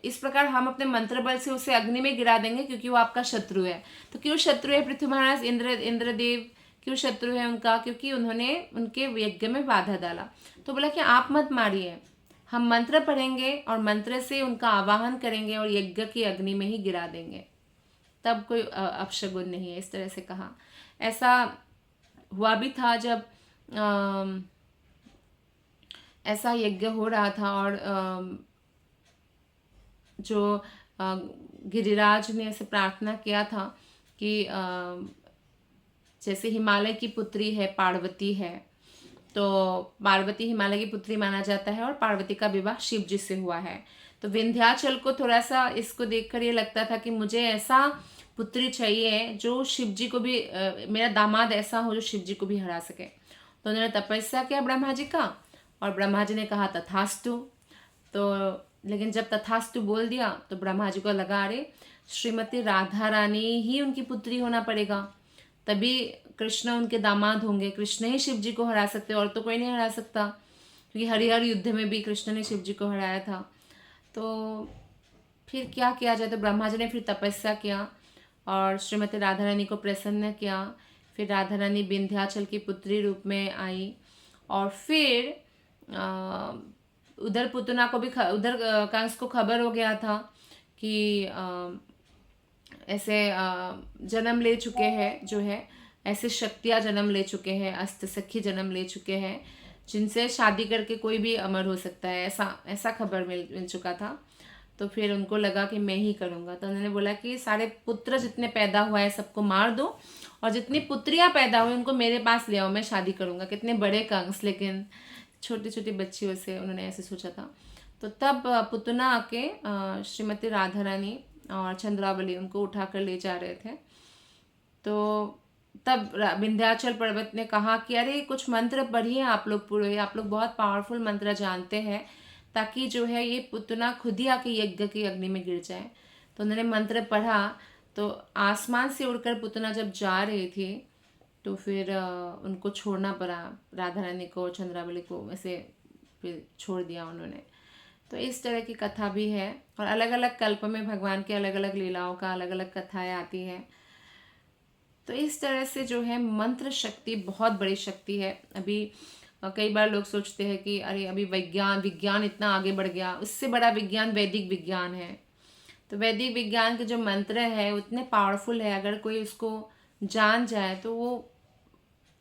इस प्रकार हम अपने मंत्र बल से उसे अग्नि में गिरा देंगे, क्योंकि वो आपका शत्रु है। तो क्यों शत्रु है पृथ्वी महाराज? इंद्रदेव क्यों शत्रु है उनका? क्योंकि उन्होंने उनके यज्ञ में बाधा डाला। तो बोला कि आप मत मारिए, हम मंत्र पढ़ेंगे और मंत्र से उनका आवाहन करेंगे और यज्ञ की अग्नि में ही गिरा देंगे, तब कोई अपशगुन नहीं है। इस तरह से कहा। ऐसा हुआ भी था जब ऐसा यज्ञ हो रहा था और जो गिरिराज ने ऐसे प्रार्थना किया था कि जैसे हिमालय की पुत्री है पार्वती है, तो पार्वती हिमालय की पुत्री माना जाता है और पार्वती का विवाह शिव जी से हुआ है। तो विंध्याचल को थोड़ा सा इसको देखकर ये लगता था कि मुझे ऐसा पुत्री चाहिए जो शिव जी को भी मेरा दामाद ऐसा हो जो शिव जी को भी हरा सके। तो उन्होंने तपस्या किया ब्रह्मा जी का, और ब्रह्मा जी ने कहा तथास्तु। तो लेकिन जब तथास्तु बोल दिया तो ब्रह्मा जी को लगा अरे श्रीमती राधा रानी ही उनकी पुत्री होना पड़ेगा, तभी कृष्ण उनके दामाद होंगे, कृष्ण ही शिव जी को हरा सकते और तो कोई नहीं हरा सकता, क्योंकि हरिहर युद्ध में भी कृष्ण ने शिव जी को हराया था। तो फिर क्या किया जाए, तो ब्रह्मा जी ने फिर तपस्या किया और श्रीमती राधा रानी को प्रसन्न किया। फिर राधा रानी विंध्याचल की पुत्री रूप में आई, और फिर उधर पुतना को भी उधर कंस को खबर हो गया था कि ऐसे जन्म ले चुके हैं, जो है ऐसे शक्तियाँ जन्म ले चुके हैं, अस्त सखी जन्म ले चुके हैं जिनसे शादी करके कोई भी अमर हो सकता है, ऐसा खबर मिल चुका था। तो फिर उनको लगा कि मैं ही करूँगा। तो उन्होंने बोला कि सारे पुत्र जितने पैदा हुआ है सबको मार दो, और जितनी पुत्रियाँ पैदा हुई उनको मेरे पास ले आओ, मैं शादी करूँगा। कितने बड़े कंस, लेकिन छोटी छोटी बच्चियों से उन्होंने ऐसे सोचा था। तो तब पुतना आके श्रीमती राधा रानी और चंद्रावली उनको उठा कर ले जा रहे थे। तो तब विंध्याचल पर्वत ने कहा कि अरे कुछ मंत्र पढ़िए आप लोग, पूरे आप लोग बहुत पावरफुल मंत्र जानते हैं, ताकि जो है ये पुतना खुद ही आके यज्ञ की अग्नि में गिर जाए। तो उन्होंने मंत्र पढ़ा, तो आसमान से उड़कर पुतना जब जा रहे थे तो फिर उनको छोड़ना पड़ा, राधा रानी को चंद्रावली को ऐसे फिर छोड़ दिया उन्होंने। तो इस तरह की कथा भी है, और अलग अलग कल्प में भगवान के अलग अलग लीलाओं का अलग अलग कथाएं आती हैं। तो इस तरह से जो है मंत्र शक्ति बहुत बड़ी शक्ति है। अभी कई बार लोग सोचते हैं कि अरे अभी विज्ञान इतना आगे बढ़ गया, उससे बड़ा विज्ञान वैदिक विज्ञान है। तो वैदिक विज्ञान के जो मंत्र है उतने पावरफुल है, अगर कोई उसको जान जाए तो वो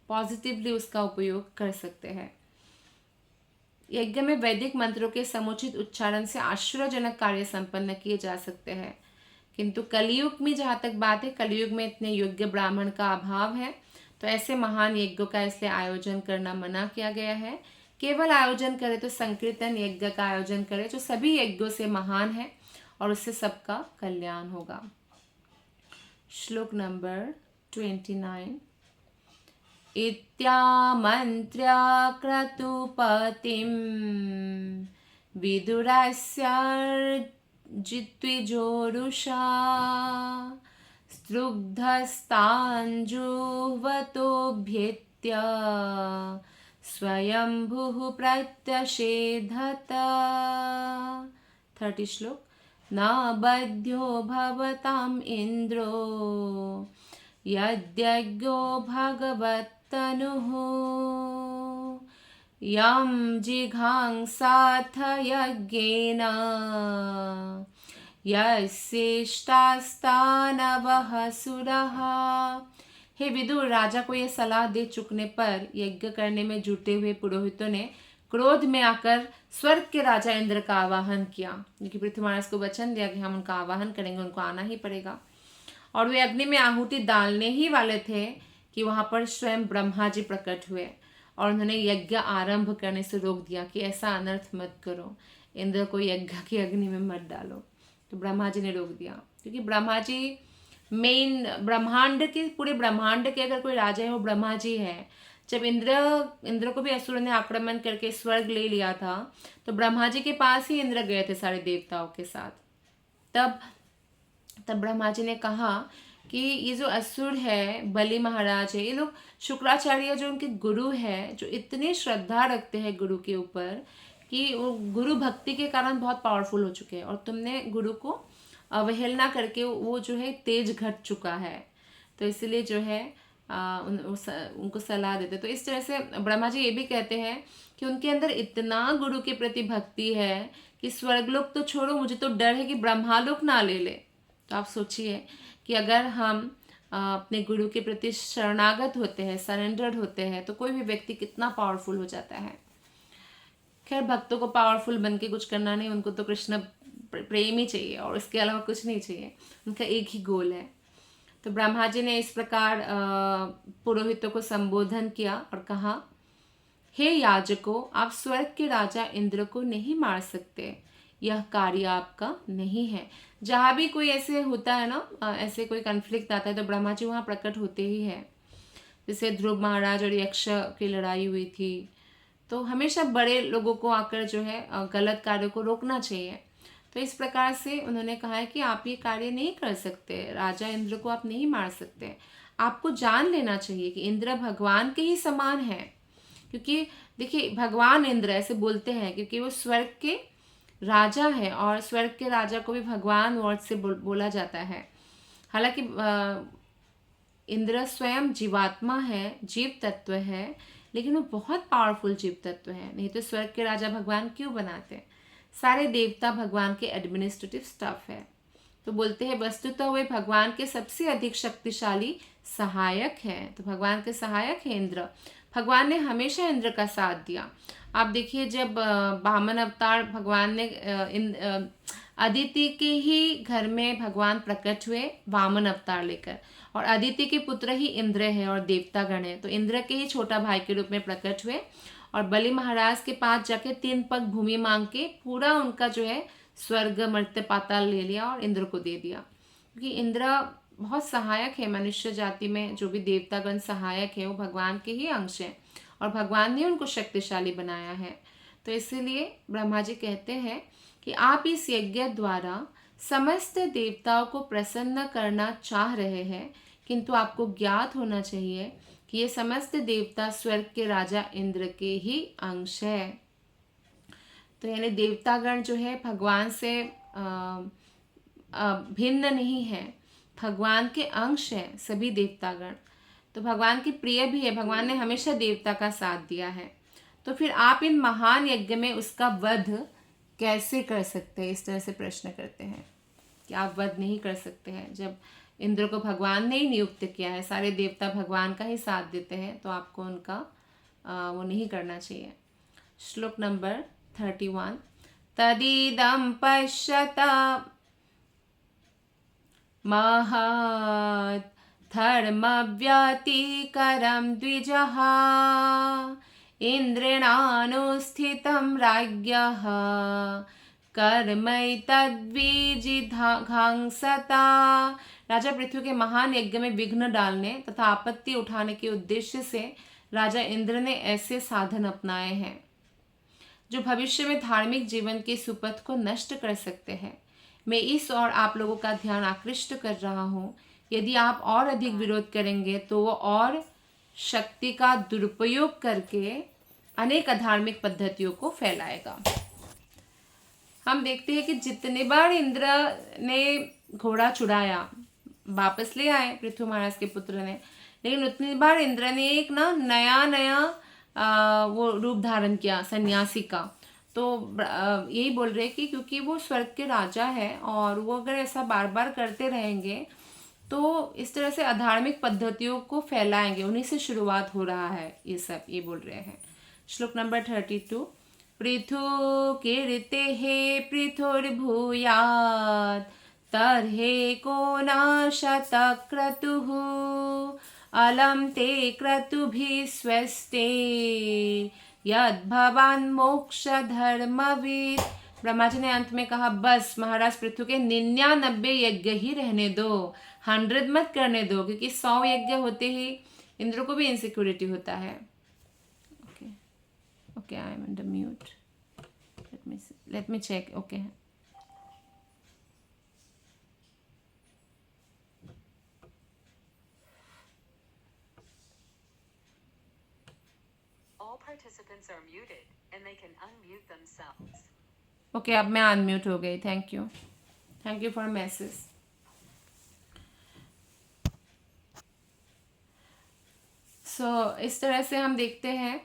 पॉजिटिवली उसका उपयोग कर सकते हैं। यज्ञ में वैदिक मंत्रों के समुचित उच्चारण से आश्चर्यजनक कार्य संपन्न किए जा सकते हैं, किंतु कलयुग में जहाँ तक बात है, कलयुग में इतने योग्य ब्राह्मण का अभाव है, तो ऐसे महान यज्ञों का इसलिए आयोजन करना मना किया गया है। केवल आयोजन करे तो संकीर्तन यज्ञ का आयोजन करे जो सभी यज्ञों से महान है, और उससे सबका कल्याण होगा। श्लोक नंबर 29। इत्यामन्त्र्य क्रतुपतिं विदुरस्यार्जित्विजोरुषा स्त्रुग्धस्ताञ्जुह्वतोऽभ्येत्य स्वयंभुः प्रत्यषेधत। 30 श्लोक। न बध्यो भवताम् इन्द्रो यद्यज्ञो भगवत्तनुः यं जिघांसाथ यज्ञेन यस्येष्टास्तानवः सुरः। हे विदुर, राजा को यह सलाह दे चुकने पर यज्ञ करने में जुटे हुए पुरोहितों ने क्रोध में आकर स्वर्ग के राजा इंद्र का आवाहन किया, क्योंकि पृथ्वी महाराज को वचन दिया कि हम उनका आवाहन करेंगे, उनको आना ही पड़ेगा। और वे अग्नि में आहुति डालने ही वाले थे कि वहां पर स्वयं ब्रह्मा जी प्रकट हुए, और उन्होंने यज्ञ आरंभ करने से रोक दिया कि ऐसा अनर्थ मत करो, इंद्र को यज्ञ की अग्नि में मत डालो। तो ब्रह्मा जी ने रोक दिया, क्योंकि ब्रह्मा जी मेन ब्रह्मांड के, पूरे ब्रह्मांड के अगर कोई राजा है वो ब्रह्मा जी है। जब इंद्र को भी असुरों ने आक्रमण करके स्वर्ग ले लिया था, तो ब्रह्मा जी के पास ही इंद्र गए थे सारे देवताओं के साथ। तब ब्रह्मा जी ने कहा कि ये जो असुर है, बलि महाराज है, ये लोग शुक्राचार्य जो उनके गुरु है, जो इतनी श्रद्धा रखते हैं गुरु के ऊपर कि वो गुरु भक्ति के कारण बहुत पावरफुल हो चुके हैं, और तुमने गुरु को अवहेलना करके वो जो है तेज घट चुका है। तो इसलिए जो है उनको सलाह देते। तो इस तरह से ब्रह्मा जी ये भी कहते हैं कि उनके अंदर इतना गुरु के प्रति भक्ति है कि स्वर्गलोक तो छोड़ो, मुझे तो डर है कि ब्रह्मालोक ना ले ले। तो आप सोचिए कि अगर हम अपने गुरु के प्रति शरणागत होते हैं, सरेंडर्ड होते हैं, तो कोई भी व्यक्ति कितना पावरफुल हो जाता है। खैर, भक्तों को पावरफुल बन के कुछ करना नहीं, उनको तो कृष्ण प्रेम ही चाहिए और इसके अलावा कुछ नहीं चाहिए, उनका एक ही गोल है। तो ब्रह्मा जी ने इस प्रकार पुरोहितों को संबोधन किया और कहा, हे याजकों, आप स्वर्ग के राजा इंद्र को नहीं मार सकते, यह कार्य आपका नहीं है। जहाँ भी कोई ऐसे होता है ना, ऐसे कोई कन्फ्लिक्ट आता है तो ब्रह्मा जी वहाँ प्रकट होते ही है। जैसे ध्रुव महाराज और यक्ष की लड़ाई हुई थी, तो हमेशा बड़े लोगों को आकर जो है गलत कार्यों को रोकना चाहिए। तो इस प्रकार से उन्होंने कहा है कि आप ये कार्य नहीं कर सकते, राजा इंद्र को आप नहीं मार सकते। आपको जान लेना चाहिए कि इंद्र भगवान के ही समान है, क्योंकि देखिए भगवान इंद्र ऐसे बोलते हैं क्योंकि वो स्वर्ग के राजा है, और स्वर्ग के राजा को भी भगवान वर्ड से बोला जाता है। हालांकि इंद्र स्वयं जीवात्मा है, जीव तत्व है, लेकिन वो बहुत पावरफुल जीव तत्व है, नहीं तो स्वर्ग के राजा भगवान क्यों बनाते। सारे देवता भगवान के एडमिनिस्ट्रेटिव स्टाफ है। तो बोलते हैं वस्तुतः वे भगवान के सबसे अधिक शक्तिशाली सहायक हैं। तो भगवान के सहायक है इंद्र। भगवान ने हमेशा इंद्र का साथ दिया। आप देखिए जब वामन अवतार भगवान ने अदिति के ही घर में भगवान प्रकट हुए वामन अवतार लेकर, और अदिति के पुत्र ही इंद्र है और देवतागण है, तो इंद्र के ही छोटा भाई के रूप में प्रकट हुए और बलि महाराज के पास जाके 3 पग भूमि मांग के पूरा उनका जो है स्वर्ग मर्त्य पाताल ले लिया और इंद्र को दे दिया। क्योंकि इंद्र बहुत सहायक है, मनुष्य जाति में जो भी देवतागण सहायक है वो भगवान के ही अंश हैं और भगवान ने उनको शक्तिशाली बनाया है। तो इसीलिए ब्रह्मा जी कहते हैं कि आप इस यज्ञ द्वारा समस्त देवताओं को प्रसन्न करना चाह रहे हैं, किंतु आपको ज्ञात होना चाहिए कि ये समस्त देवता स्वर्ग के राजा इंद्र के ही अंश है। तो यानी देवतागण जो है भगवान से भिन्न नहीं है, भगवान के अंश हैं सभी देवतागण। तो भगवान की प्रिय भी है, भगवान ने हमेशा देवता का साथ दिया है। तो फिर आप इन महान यज्ञ में उसका वध कैसे कर सकते हैं, इस तरह से प्रश्न करते हैं कि आप वध नहीं कर सकते हैं। जब इंद्र को भगवान ने ही नियुक्त किया है, सारे देवता भगवान का ही साथ देते हैं, तो आपको उनका वो नहीं करना चाहिए। श्लोक नंबर 31। तदिदं पश्यत महत् धर्मव्यतिकरं द्विजः इंद्रेणानुस्थितं राज्ञः कर्मैतद्विजिघांसता। राजा पृथ्वी के महान यज्ञ में विघ्न डालने तथा आपत्ति उठाने के उद्देश्य से राजा इंद्र ने ऐसे साधन अपनाए हैं जो भविष्य में धार्मिक जीवन के सुपथ को नष्ट कर सकते हैं। मैं इस और आप लोगों का ध्यान आकृष्ट कर रहा हूँ। यदि आप और अधिक विरोध करेंगे तो वो और शक्ति का दुरुपयोग करके अनेक अधार्मिक पद्धतियों को फैलाएगा। हम देखते हैं कि जितने बार इंद्र ने घोड़ा चुराया, वापस ले आए पृथ्वी महाराज के पुत्र ने, लेकिन उतनी बार इंद्र ने एक नया वो रूप धारण किया सन्यासी का। तो यही बोल रहे कि क्योंकि वो स्वर्ग के राजा है और वो अगर ऐसा बार बार करते रहेंगे तो इस तरह से अधार्मिक पद्धतियों को फैलाएंगे। उन्हीं से शुरुआत हो रहा है ये सब, ये बोल रहे हैं। श्लोक नंबर 32। पृथु कीर्तेः पृथुर्भूयात् तर्हि को न शतक्रतुः अलम ते क्रतुभिः स्वस्ते यद् भवान् मोक्ष धर्मवित्। ब्रह्मा जी ने अंत में कहा बस महाराज पृथु के 99 यज्ञ ही रहने दो, 100 मत करने दो, क्योंकि 100 यज्ञ होते ही इंद्र को भी इनसिक्योरिटी होता है। Okay I am under mute, let me check. Okay Participants are muted and they can unmute themselves. Okay अब मैं अनम्यूट हो गई। Thank you for message. So इस तरह से हम देखते हैं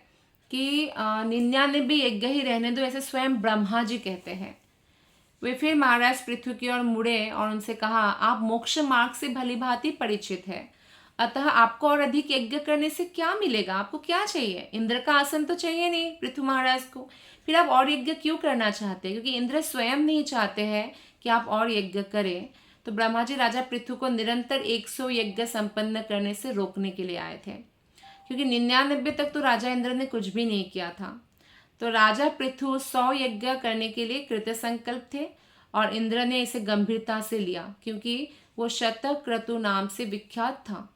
कि 99 यज्ञ ही रहने दो, ऐसे स्वयं ब्रह्मा जी कहते हैं। वे फिर महाराज पृथ्वी की ओर मुड़े और उनसे कहा आप मोक्ष मार्ग से भली भांति परिचित है, अतः आपको और अधिक यज्ञ करने से क्या मिलेगा? आपको क्या चाहिए? इंद्र का आसन तो चाहिए नहीं पृथ्वी महाराज को, फिर आप और यज्ञ क्यों करना चाहते हैं? क्योंकि इंद्र स्वयं नहीं चाहते हैं कि आप और यज्ञ करें। तो ब्रह्मा जी राजा पृथु को निरंतर 100 यज्ञ संपन्न करने से रोकने के लिए आए थे, क्योंकि 99 तक तो राजा इंद्र ने कुछ भी नहीं किया था। तो राजा पृथु 100 यज्ञ करने के लिए कृत संकल्प थे और इंद्र ने इसे गंभीरता से लिया, क्योंकि वो शतक्रतु नाम से विख्यात था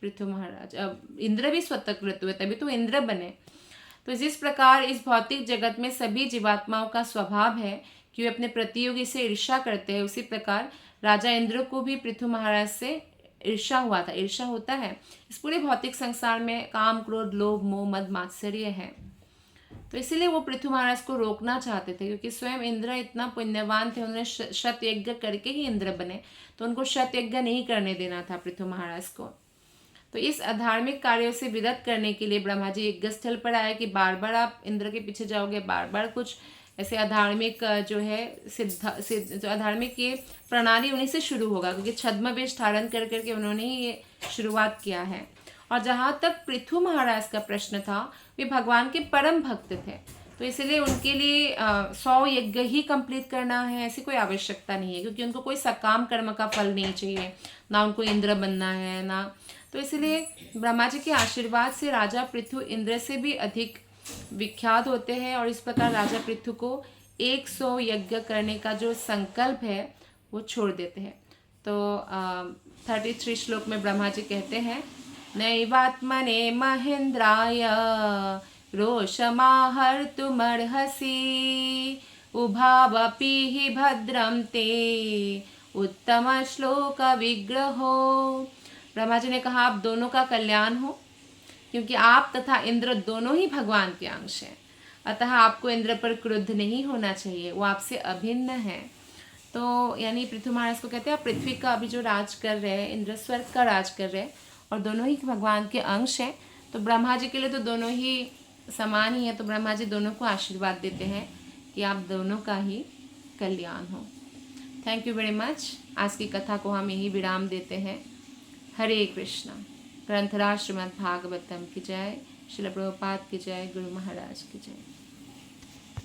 पृथु महाराज। अब इंद्र भी शतक्रतु है, तभी तो इंद्र बने। तो जिस प्रकार इस भौतिक जगत में सभी जीवात्माओं का स्वभाव है कि वे अपने प्रतियोगी से ईर्ष्या करते हैं, उसी प्रकार राजा इंद्र को भी पृथु महाराज से ईर्ष्या हुआ था। ईर्ष्या होता है, इस पूरे भौतिक संसार में काम, क्रोध, लोभ, मोह, मद, मात्सर्य है। तो इसीलिए वो पृथु महाराज को रोकना चाहते थे, क्योंकि स्वयं इंद्र इतना पुण्यवान थे, उन्होंने शत यज्ञ करके ही इंद्र बने, तो उनको शत यज्ञ नहीं करने देना था पृथु महाराज को। तो इस अधार्मिक कार्यों से विरत करने के लिए ब्रह्मा जी यज्ञ स्थल पर आए कि बार बार आप इंद्र के पीछे जाओगे, बार बार कुछ ऐसे अधार्मिक जो है जो अधार्मिक ये प्रणाली उन्हीं से शुरू होगा, क्योंकि छद्म वेश धारण कर करके उन्होंने ही ये शुरुआत किया है। और जहाँ तक पृथु महाराज का प्रश्न था, वे भगवान के परम भक्त थे, तो इसलिए उनके लिए 100 यज्ञ ही कंप्लीट करना है ऐसी कोई आवश्यकता नहीं है, क्योंकि उनको कोई सकाम कर्म का फल नहीं चाहिए, ना उनको इंद्र बनना है ना। तो इसलिए ब्रह्मा जी के आशीर्वाद से राजा पृथु इंद्र से भी अधिक विख्यात होते हैं, और इस प्रकार राजा पृथु को 100 यज्ञ करने का जो संकल्प है वो छोड़ देते हैं। तो 33 श्लोक में ब्रह्मा जी कहते हैं, नैवात्मने महेन्द्राय रोषमाहर्तुमर्हसि उभावपि हि भद्रं ते उत्तम श्लोक विग्रहो। ब्रह्मा जी ने कहा, आप दोनों का कल्याण हो, क्योंकि आप तथा इंद्र दोनों ही भगवान के अंश हैं, अतः आपको इंद्र पर क्रुद्ध नहीं होना चाहिए, वो आपसे अभिन्न है। तो यानी पृथु महाराज को कहते हैं, आप पृथ्वी का अभी जो राज कर रहे हैं, इंद्र स्वर्ग का राज कर रहे हैं, और दोनों ही भगवान के अंश हैं। तो ब्रह्मा जी के लिए तो दोनों ही समान ही है, तो ब्रह्मा जी दोनों को आशीर्वाद देते हैं कि आप दोनों का ही कल्याण हो। Thank you very much. आज की कथा को हम यही विराम देते हैं। हरे कृष्णा। ग्रंथराज श्रीमद् भागवतम की जय, श्रील प्रभुपाद की जय, गुरु महाराज की जय।